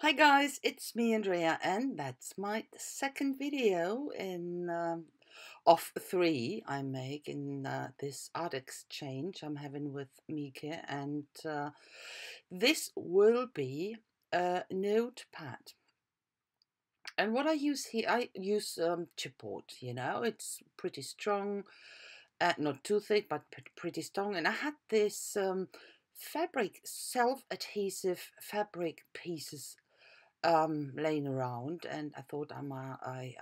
Hi guys, it's me Andrea, and that's my second video in of three I make in this art exchange I'm having with Mieke, and this will be a notepad. And what I use here, I use chipboard. It's pretty strong, not too thick, but pretty strong. And I had this fabric, self-adhesive fabric pieces laying around, and I thought I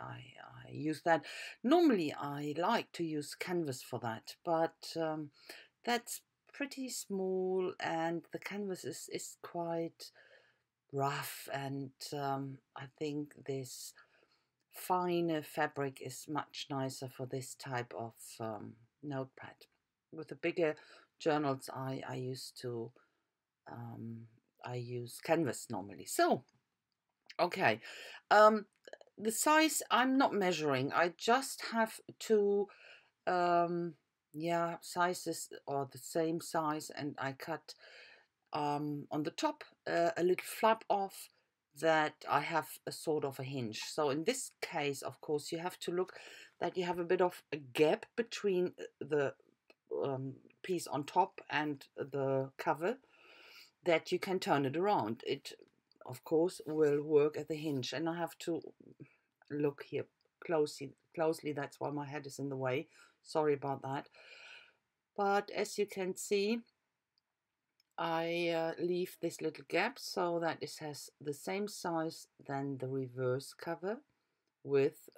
use that. Normally I like to use canvas for that, but that's pretty small, and the canvas is quite rough, and I think this finer fabric is much nicer for this type of notepad. With the bigger journals I used to I use canvas normally. So okay, um, the size I'm not measuring. I just have two, yeah, sizes or the same size, and I cut on the top a little flap off that I have a sort of a hinge. So in this case, of course, you have to look that you have a bit of a gap between the piece on top and the cover, that you can turn it around. It, of course, will work at the hinge, and I have to look here closely. That's why my head is in the way. Sorry about that. But as you can see, I leave this little gap so that it has the same size than the reverse cover, with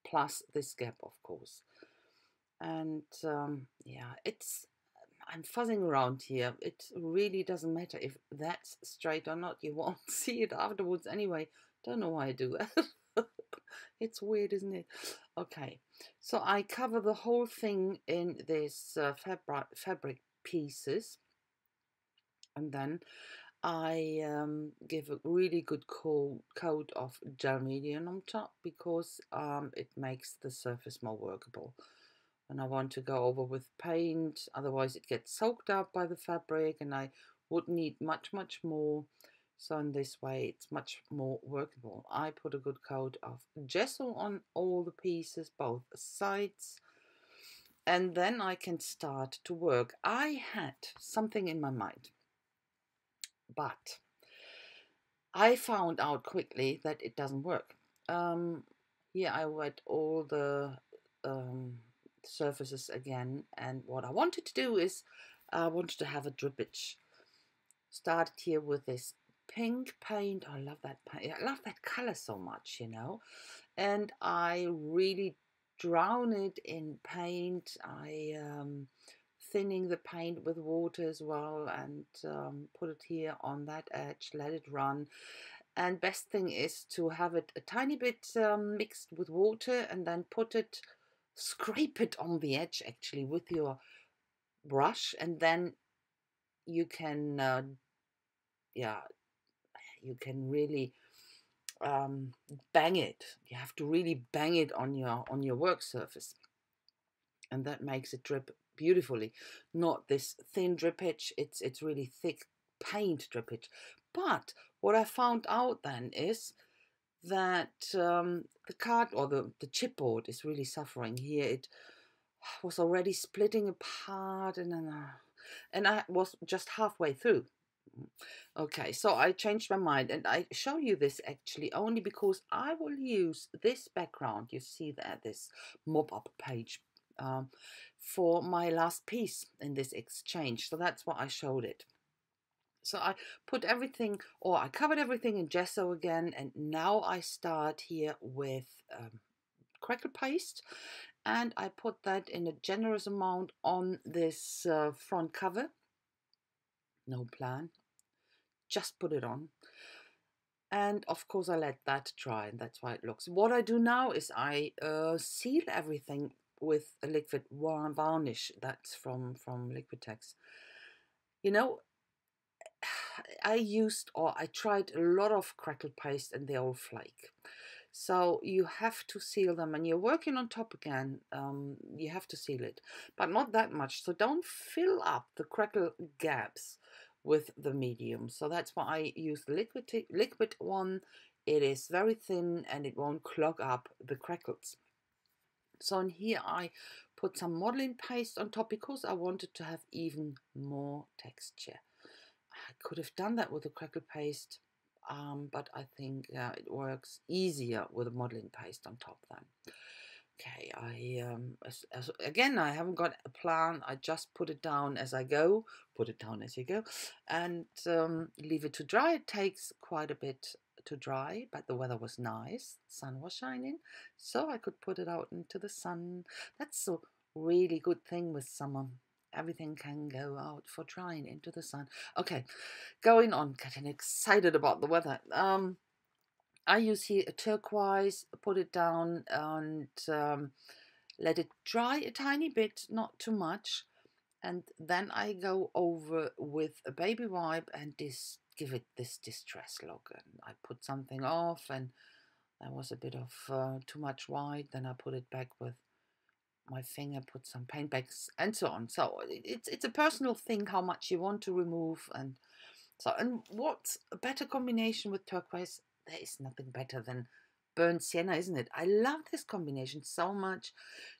plus this gap, of course. And yeah, I'm fuzzing around here. It really doesn't matter if that's straight or not. You won't see it afterwards anyway. Don't know why I do that. It's weird, isn't it? Okay, so I cover the whole thing in this fabric pieces, and then I give a really good coat of gel medium on top, because it makes the surface more workable. And I want to go over with paint, otherwise it gets soaked up by the fabric, and I would need much more. So in this way it's much more workable. I put a good coat of gesso on all the pieces, both sides, and then I can start to work. I had something in my mind, but I found out quickly that it doesn't work. Here I wet all the surfaces again, and what I wanted to do is I wanted to have a drippage. Started here with this pink paint. I love that paint. I love that color so much, and I really drown it in paint. I thinning the paint with water as well, and put it here on that edge, let it run. And best thing is to have it a tiny bit mixed with water, and then scrape it on the edge actually with your brush, and then you can yeah, you can really bang it. You have to really bang it on your work surface, and that makes it drip beautifully. Not this thin drippage. It's really thick paint drippage. But what I found out then is that the card, or the chipboard, is really suffering here. It was already splitting apart, and I was just halfway through. Okay, so I changed my mind, and I show you this actually only because I will use this background. You see there, this mop-up page, um, for my last piece in this exchange. So that's why I showed it. So I put everything, or I covered everything in gesso again, and now I start here with crackle paste, and I put that in a generous amount on this front cover. No plan, just put it on. And of course I let that dry, and that's why it looks. What I do now is I seal everything with a liquid varnish. That's from Liquitex. You know, I tried a lot of crackle paste, and they all flake. So you have to seal them, and you're working on top again. You have to seal it, but not that much. So don't fill up the crackle gaps with the medium. So that's why I use the liquid one. It is very thin and it won't clog up the crackles. So in here I put some modeling paste on top because I wanted to have even more texture. I could have done that with the crackle paste, but I think it works easier with a modeling paste on top then. Okay, again, I haven't got a plan. I just put it down as I go, put it down as you go, and leave it to dry. It takes quite a bit to dry, but the weather was nice. Sun was shining, so I could put it out into the sun. That's a really good thing with summer. Everything can go out for drying into the sun. Okay, going on, getting excited about the weather. I use here a turquoise, put it down and let it dry a tiny bit, not too much. And then I go over with a baby wipe and give it this distress look. And I put something off and there was a bit of too much white. Then I put it back with my finger, put some paint backs and so on. So it's a personal thing how much you want to remove. And what's a better combination with turquoise? There is nothing better than burnt sienna, isn't it? I love this combination so much.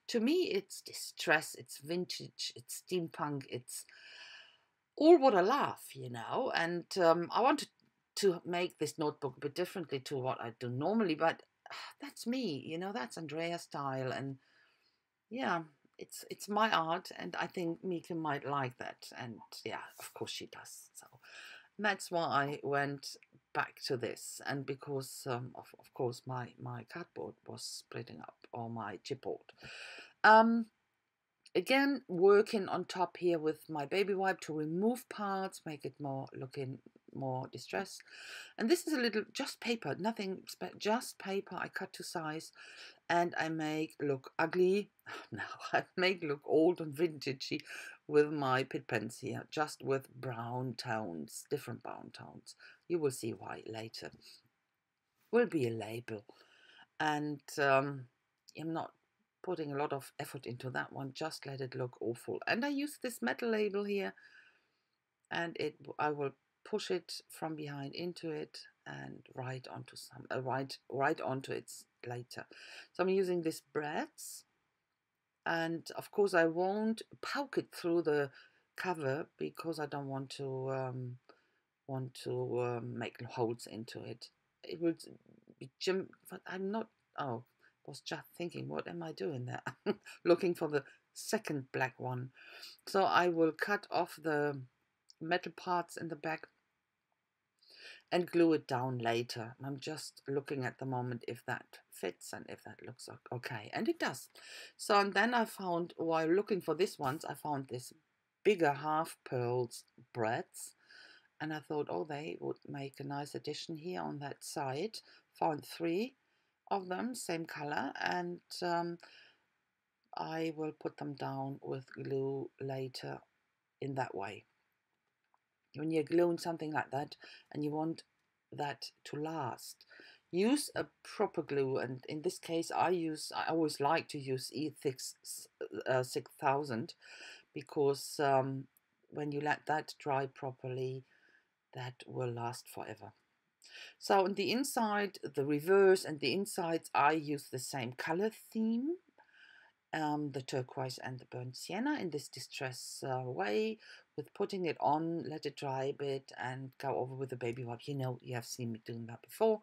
To me, it's distress, it's vintage, it's steampunk, it's all what I love, you know. And I wanted to make this notebook a bit differently to what I do normally, but that's me, you know, that's Andrea style. And yeah, it's my art, and I think Mieke might like that. And yeah, of course she does. So that's why I went back to this, and because of course my cardboard was splitting up, or my chipboard. Again, working on top here with my baby wipe to remove parts, make it more looking more distressed. And this is a little just paper, nothing, just paper. I cut to size, and I make look ugly. Now I make look old and vintagey with my pit pens here, just with brown tones, different brown tones. You will see why later. Will be a label, and I'm not putting a lot of effort into that one. Just let it look awful. And I use this metal label here, and I will push it from behind into it and right onto right onto it later. So I'm using this brads, and of course I won't poke it through the cover because I don't want to make holes into it. It will be but I'm not. Oh, I was just thinking, what am I doing there? Looking for the second black one. So I will cut off the metal parts in the back and glue it down later. I'm just looking at the moment if that fits and if that looks okay, and it does. So, and then I found, while looking for this ones, I found this bigger half pearls brads, and I thought, oh, they would make a nice addition here on that side. Found 3 of them, same color, and I will put them down with glue later in that way. When you're gluing something like that and you want that to last, use a proper glue. And in this case, I always like to use E-Thix 6000, because when you let that dry properly, that will last forever. So on the inside, the reverse and the insides, I use the same color theme, the turquoise and the burnt sienna, in this distress way, with putting it on, let it dry a bit, and go over with the baby wipe. You know, you have seen me doing that before.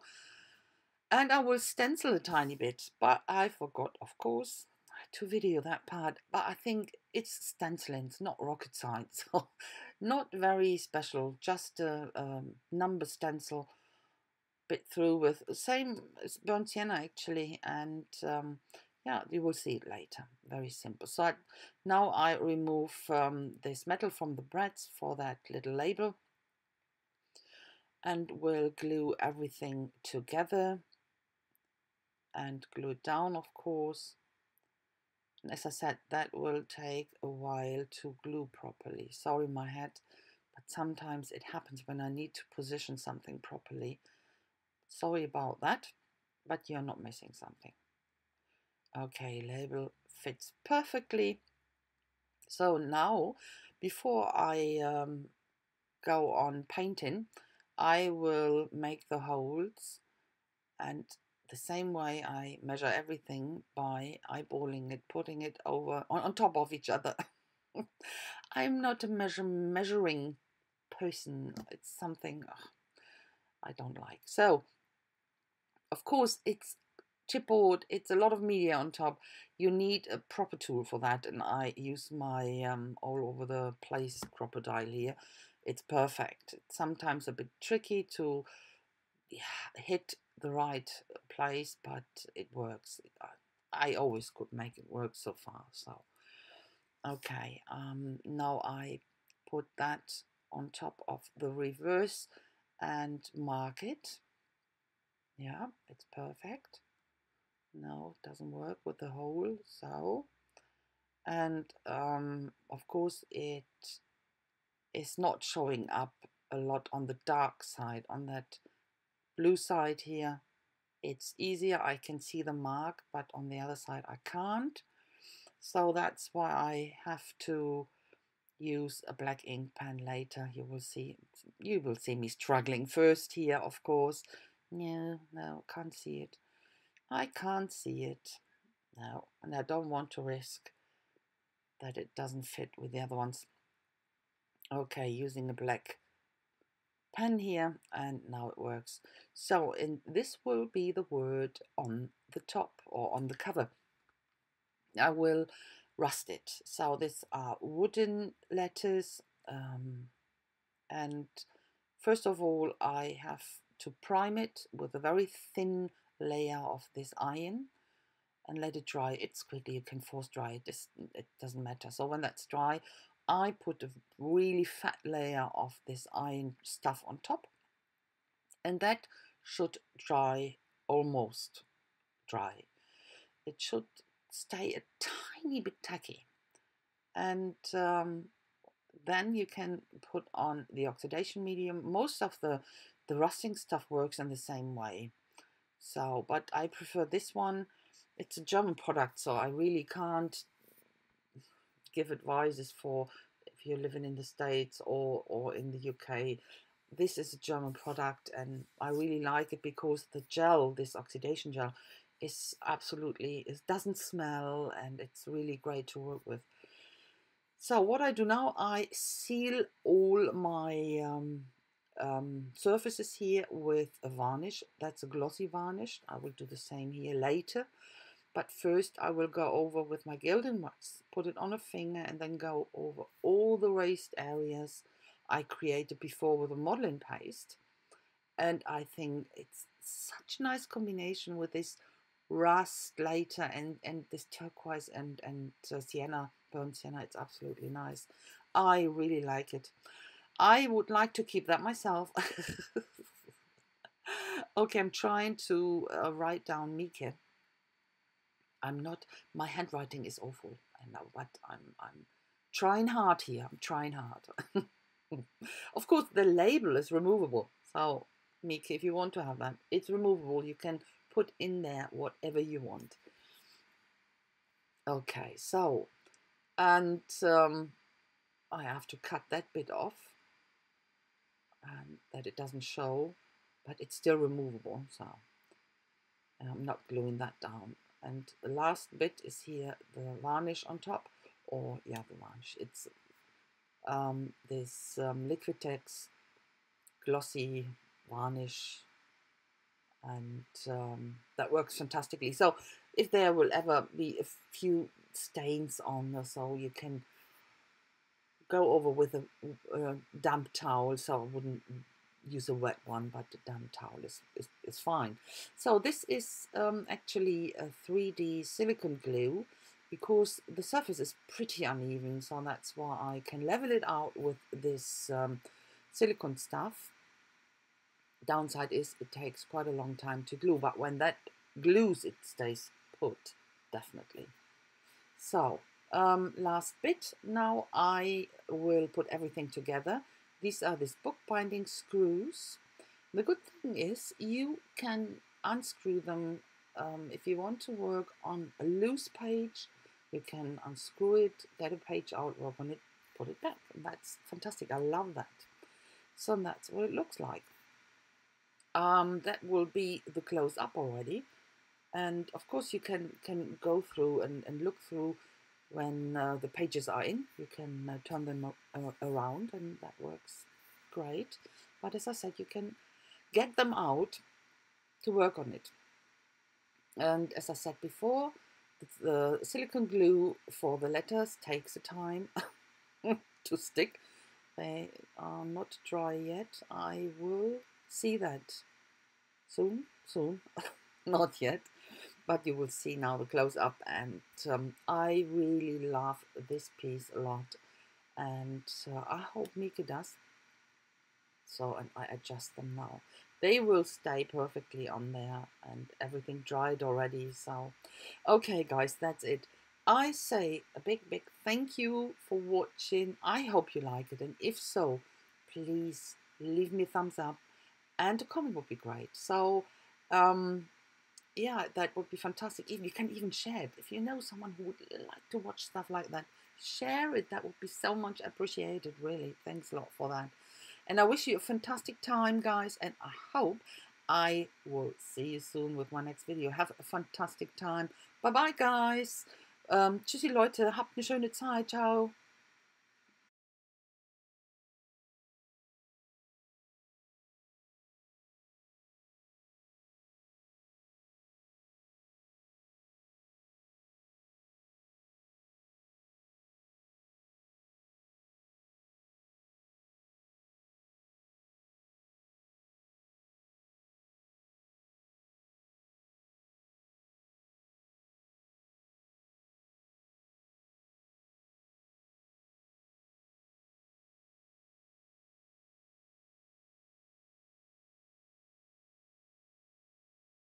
And I will stencil a tiny bit, but I forgot, of course, to video that part. But I think it's stenciling, it's not rocket science, so not very special, just a number stencil bit through with same as burnt sienna actually, and yeah, you will see it later. Very simple. So now I remove this metal from the brads for that little label, and will glue everything together and glue it down, of course. And as I said, that will take a while to glue properly. Sorry, my head, but sometimes it happens when I need to position something properly. Sorry about that, but you're not missing something. Okay, label fits perfectly. So now, before I go on painting, I will make the holes, and the same way I measure everything by eyeballing it, putting it over on top of each other. I'm not a measuring person. It's something I don't like. So, of course, it's chipboard. It's a lot of media on top. You need a proper tool for that, and I use my all over the place crocodile here. It's perfect. It's sometimes a bit tricky to hit the right place, but it works. I always could make it work so far. So okay, now I put that on top of the reverse and mark it. Yeah, it's perfect. No, it doesn't work with the hole. So, and of course it is not showing up a lot on the dark side. On that blue side here, it's easier. I can see the mark, but on the other side I can't. So that's why I have to use a black ink pen later. You will see me struggling first here, of course. No, can't see it. I can't see it. No, and I don't want to risk that it doesn't fit with the other ones. Okay, using a black pen here, and now it works. So this will be the word on the top or on the cover. I will rust it. So these are wooden letters, and first of all I have to prime it with a very thin layer of this iron and let it dry. It's quickly, you can force dry it, it doesn't matter. So when that's dry, I put a really fat layer of this iron stuff on top, and that should dry, almost dry. It should stay a tiny bit tacky, and then you can put on the oxidation medium. Most of the rusting stuff works in the same way. So, but I prefer this one. It's a German product, so I really can't give advices for if you're living in the States or in the UK. This is a German product, and I really like it because the gel, this oxidation gel, is absolutely, it doesn't smell, and it's really great to work with. So what I do now, I seal all my surfaces here with a varnish. That's a glossy varnish. I will do the same here later. But first I will go over with my gilding wax, put it on a finger, and then go over all the raised areas I created before with a modeling paste. And I think it's such a nice combination with this rust later and this turquoise and sienna, burnt sienna. It's absolutely nice. I really like it. I would like to keep that myself. Okay, I'm trying to write down Mieke. I'm not, my handwriting is awful, I know, but I'm trying hard here. I'm trying hard. Of course, the label is removable. So, Mieke, if you want to have that, it's removable. You can put in there whatever you want. Okay, so, and I have to cut that bit off, and that it doesn't show, but it's still removable. So, I'm not gluing that down. And the last bit is here, the varnish on top, or yeah, the varnish. It's this Liquitex glossy varnish, and that works fantastically. So if there will ever be a few stains on, so you can go over with a damp towel. So I wouldn't use a wet one, but the damp towel is fine. So this is actually a 3D silicone glue, because the surface is pretty uneven, so that's why I can level it out with this silicone stuff. Downside is it takes quite a long time to glue, but when that glues, it stays put, definitely. So last bit, now I will put everything together. These are these bookbinding screws. The good thing is you can unscrew them if you want to work on a loose page. You can unscrew it, get a page out, work on it, put it back. And that's fantastic. I love that. So that's what it looks like. That will be the close up already. And of course you can go through and look through when the pages are in. You can turn them around, and that works great. But as I said, you can get them out to work on it. And as I said before, the silicone glue for the letters takes a time to stick. They are not dry yet. I will see that soon, not yet, but you will see now the close-up. And I really love this piece a lot, and I hope Mieke does. So, and I adjust them now. They will stay perfectly on there, and everything dried already. So, okay guys, that's it. I say a big thank you for watching. I hope you like it, and if so, please leave me a thumbs up, and a comment would be great. So yeah, that would be fantastic. You can even share it. If you know someone who would like to watch stuff like that, share it. That would be so much appreciated, really. Thanks a lot for that. And I wish you a fantastic time, guys, and I hope I will see you soon with my next video. Have a fantastic time. Bye bye, guys. Tschüssi Leute, habt eine schöne Zeit. Ciao.